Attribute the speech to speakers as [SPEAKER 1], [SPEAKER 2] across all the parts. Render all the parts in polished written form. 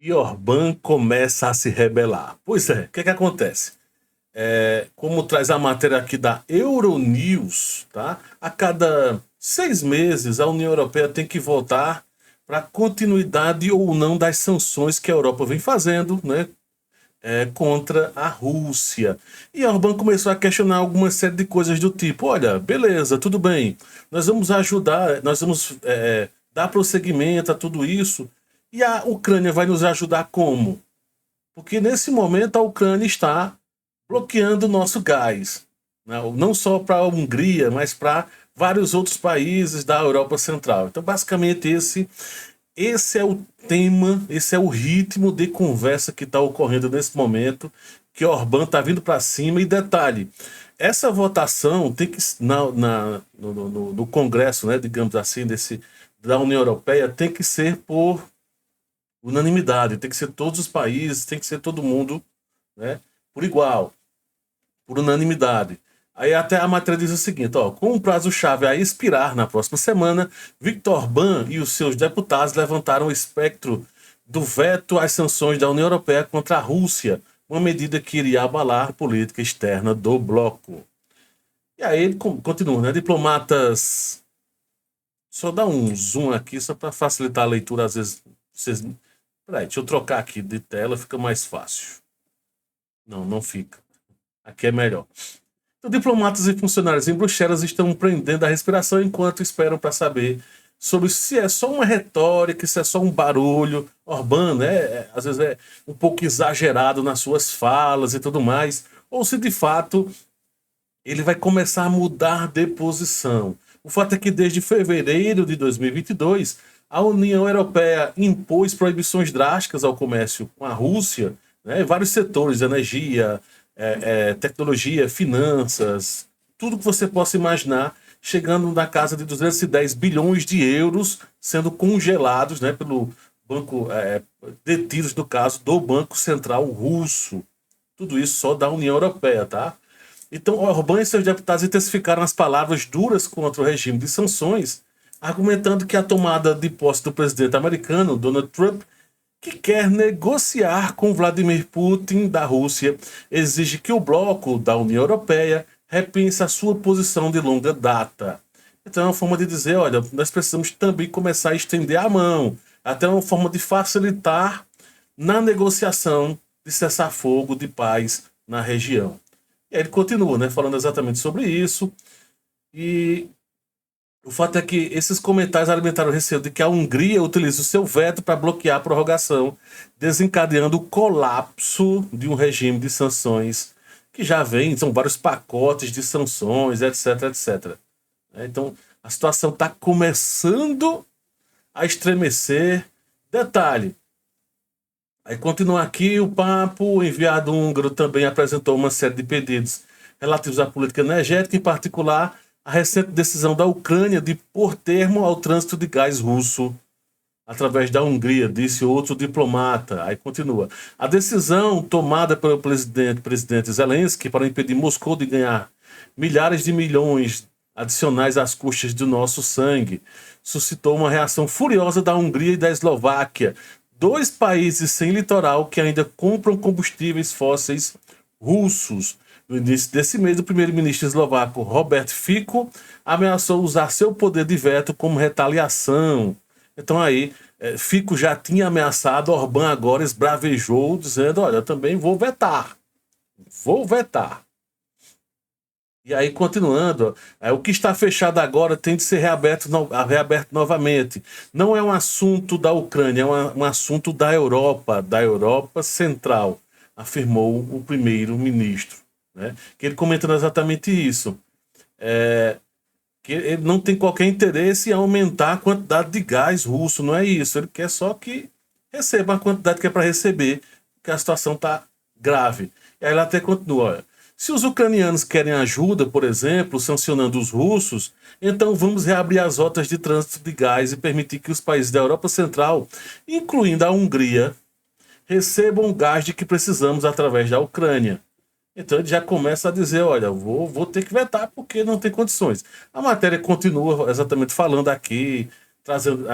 [SPEAKER 1] E Orbán começa a se rebelar. Pois é, o que acontece? Como traz a matéria aqui da Euronews, tá? A cada 6 meses a União Europeia tem que votar para a continuidade ou não das sanções que a Europa vem fazendo, né, contra a Rússia. E Orbán começou a questionar alguma série de coisas do tipo: olha, beleza, tudo bem, nós vamos ajudar, nós vamos dar prosseguimento a tudo isso, e a Ucrânia vai nos ajudar como? Porque nesse momento a Ucrânia está bloqueando o nosso gás, né? Não só para a Hungria, mas para vários outros países da Europa Central. Então, basicamente, esse é o tema, esse é o ritmo de conversa que está ocorrendo nesse momento, que Orbán está vindo para cima. E detalhe, essa votação tem que, no Congresso, né, digamos assim, da União Europeia, tem que ser por unanimidade, tem que ser todos os países, tem que ser todo mundo, né, por igual, por unanimidade. Aí até a matéria diz o seguinte, ó: com o prazo-chave a expirar na próxima semana, Viktor Orbán e os seus deputados levantaram o espectro do veto às sanções da União Europeia contra a Rússia, uma medida que iria abalar a política externa do bloco. E aí ele continua, né? Diplomatas. Só dá um zoom aqui, só para facilitar a leitura, às vezes. Vocês... Peraí, deixa eu trocar aqui de tela, fica mais fácil. Não, não fica. Aqui é melhor. Então, diplomatas e funcionários em Bruxelas estão prendendo a respiração enquanto esperam para saber sobre se é só uma retórica, se é só um barulho. Orbán, né, às vezes é um pouco exagerado nas suas falas e tudo mais, ou se de fato ele vai começar a mudar de posição. O fato é que desde fevereiro de 2022, a União Europeia impôs proibições drásticas ao comércio com a Rússia, né, em vários setores: energia, tecnologia, finanças, tudo que você possa imaginar, chegando na casa de 210 bilhões de euros sendo congelados, né, pelo banco, detidos no caso do Banco Central Russo. Tudo isso só da União Europeia, tá? Então, Orbán e seus deputados intensificaram as palavras duras contra o regime de sanções, argumentando que a tomada de posse do presidente americano, Donald Trump, que quer negociar com Vladimir Putin da Rússia, exige que o bloco da União Europeia repense a sua posição de longa data. Então é uma forma de dizer, olha, nós precisamos também começar a estender a mão, até uma forma de facilitar na negociação de cessar-fogo, de paz na região. E aí ele continua, né, falando exatamente sobre isso. E o fato é que esses comentários alimentaram o receio de que a Hungria utilize o seu veto para bloquear a prorrogação, desencadeando o colapso de um regime de sanções que já vem, são vários pacotes de sanções, etc, etc. Então, a situação está começando a estremecer. Detalhe, aí continua aqui o papo: o enviado húngaro também apresentou uma série de pedidos relativos à política energética, em particular a recente decisão da Ucrânia de pôr termo ao trânsito de gás russo através da Hungria, disse outro diplomata. Aí continua: a decisão tomada pelo presidente Zelensky para impedir Moscou de ganhar milhares de milhões adicionais às custas do nosso sangue suscitou uma reação furiosa da Hungria e da Eslováquia, dois países sem litoral que ainda compram combustíveis fósseis russos. No início desse mês, o primeiro-ministro eslovaco Robert Fico ameaçou usar seu poder de veto como retaliação. Então aí, Fico já tinha ameaçado, Orbán agora esbravejou, dizendo: olha, eu também vou vetar. Vou vetar. E aí, continuando, o que está fechado agora tem de ser reaberto novamente. Não é um assunto da Ucrânia, é um assunto da Europa Central, afirmou o primeiro-ministro. Né? Que ele comentando exatamente isso. Que ele não tem qualquer interesse em aumentar a quantidade de gás russo, não é isso. Ele quer só que receba a quantidade que é para receber, porque a situação está grave. E aí ele até continua: olha, se os ucranianos querem ajuda, por exemplo, sancionando os russos, então vamos reabrir as rotas de trânsito de gás e permitir que os países da Europa Central, incluindo a Hungria, recebam o gás de que precisamos através da Ucrânia. Então ele já começa a dizer: olha, vou ter que vetar porque não tem condições. A matéria continua exatamente falando aqui, trazendo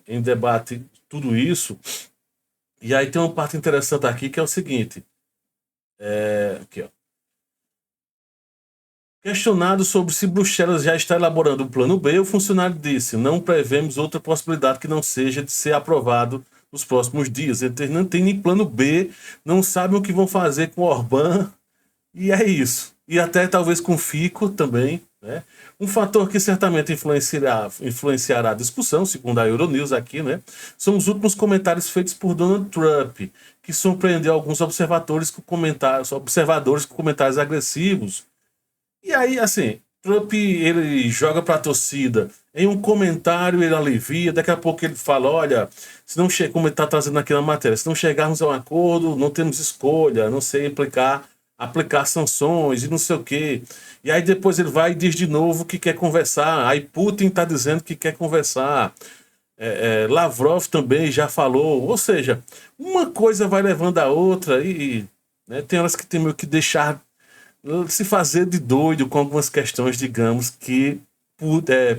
[SPEAKER 1] em debate tudo isso. E aí tem uma parte interessante aqui que é o seguinte. Aqui, ó. Questionado sobre se Bruxelas já está elaborando um plano B, o funcionário disse: não prevemos outra possibilidade que não seja de ser aprovado nos próximos dias. Eles não têm nem plano B, não sabem o que vão fazer com o Orbán, e é isso. E até talvez com o Fico também. Né? Um fator que certamente influenciará a discussão, segundo a Euronews aqui, né, são os últimos comentários feitos por Donald Trump, que surpreendeu alguns observadores com comentários agressivos. E aí, assim, Trump, ele joga pra torcida. Em um comentário ele alivia, daqui a pouco ele fala, olha, se não chegar, como ele tá trazendo aqui na matéria, se não chegarmos a um acordo, não temos escolha, não sei aplicar sanções e não sei o quê. E aí depois ele vai e diz de novo que quer conversar. Aí Putin tá dizendo que quer conversar. Lavrov também já falou. Ou seja, uma coisa vai levando a outra né, tem horas que tem meio que deixar se fazer de doido com algumas questões, digamos, que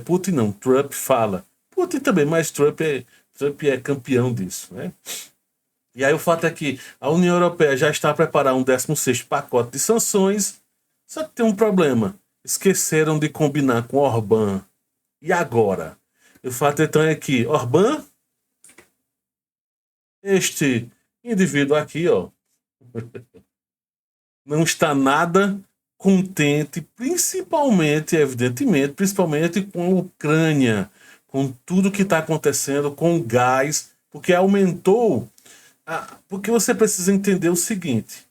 [SPEAKER 1] Putin não, Trump fala. Putin também, mas Trump é campeão disso, né? E aí o fato é que a União Europeia já está a preparar um 16º pacote de sanções, só que tem um problema. Esqueceram de combinar com Orbán. E agora? O fato então é que Orbán, este indivíduo aqui, ó, não está nada contente, principalmente com a Ucrânia, com tudo que está acontecendo com o gás, porque aumentou. Porque você precisa entender o seguinte: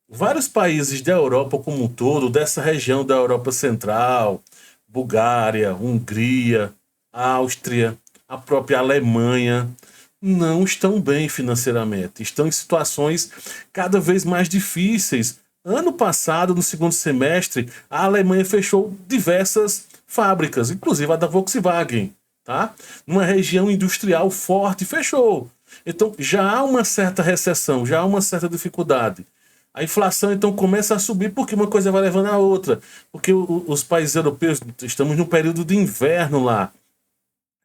[SPEAKER 1] vários países da Europa como um todo, dessa região da Europa Central, Bulgária, Hungria, Áustria, a própria Alemanha, não estão bem financeiramente, estão em situações cada vez mais difíceis. Ano passado, no segundo semestre, a Alemanha fechou diversas fábricas, inclusive a da Volkswagen, tá? Numa região industrial forte, fechou. Então já há uma certa recessão, já há uma certa dificuldade. A inflação então começa a subir porque uma coisa vai levando a outra. Porque os países europeus, estamos num período de inverno lá.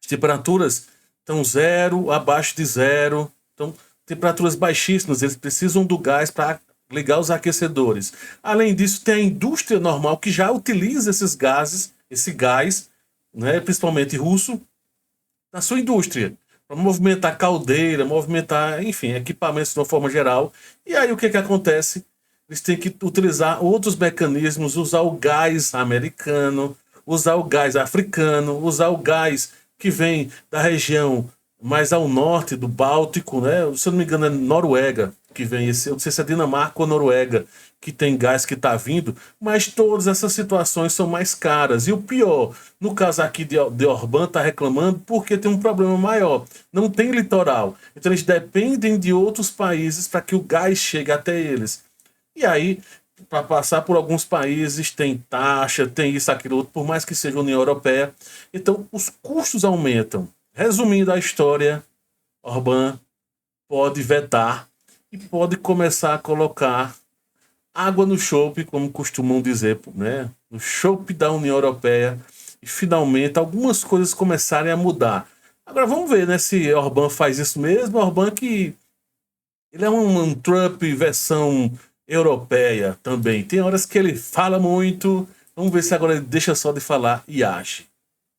[SPEAKER 1] As temperaturas estão zero, abaixo de zero. Então, temperaturas baixíssimas. Eles precisam do gás para ligar os aquecedores. Além disso, tem a indústria normal que já utiliza esses gases, esse gás, né, principalmente russo, na sua indústria. Para movimentar caldeira, movimentar, enfim, equipamentos de uma forma geral. E aí o que acontece? Eles têm que utilizar outros mecanismos, usar o gás americano, usar o gás africano, usar o gás que vem da região mais ao norte do Báltico, né? Se eu não me engano é Noruega que vem esse, eu não sei se é Dinamarca ou Noruega que tem gás que está vindo, mas todas essas situações são mais caras. E o pior, no caso aqui de Orbán está reclamando porque tem um problema maior. Não tem litoral. Então eles dependem de outros países para que o gás chegue até eles. E aí, para passar por alguns países, tem taxa, tem isso, aquilo, outro, por mais que seja a União Europeia. Então, os custos aumentam. Resumindo a história, Orbán pode vetar e pode começar a colocar água no chope, como costumam dizer, né? No chope da União Europeia. E, finalmente, algumas coisas começarem a mudar. Agora, vamos ver, né, se Orbán faz isso mesmo. Orbán que ele é um Trump versão europeia também. Tem horas que ele fala muito. Vamos ver se agora ele deixa só de falar e age.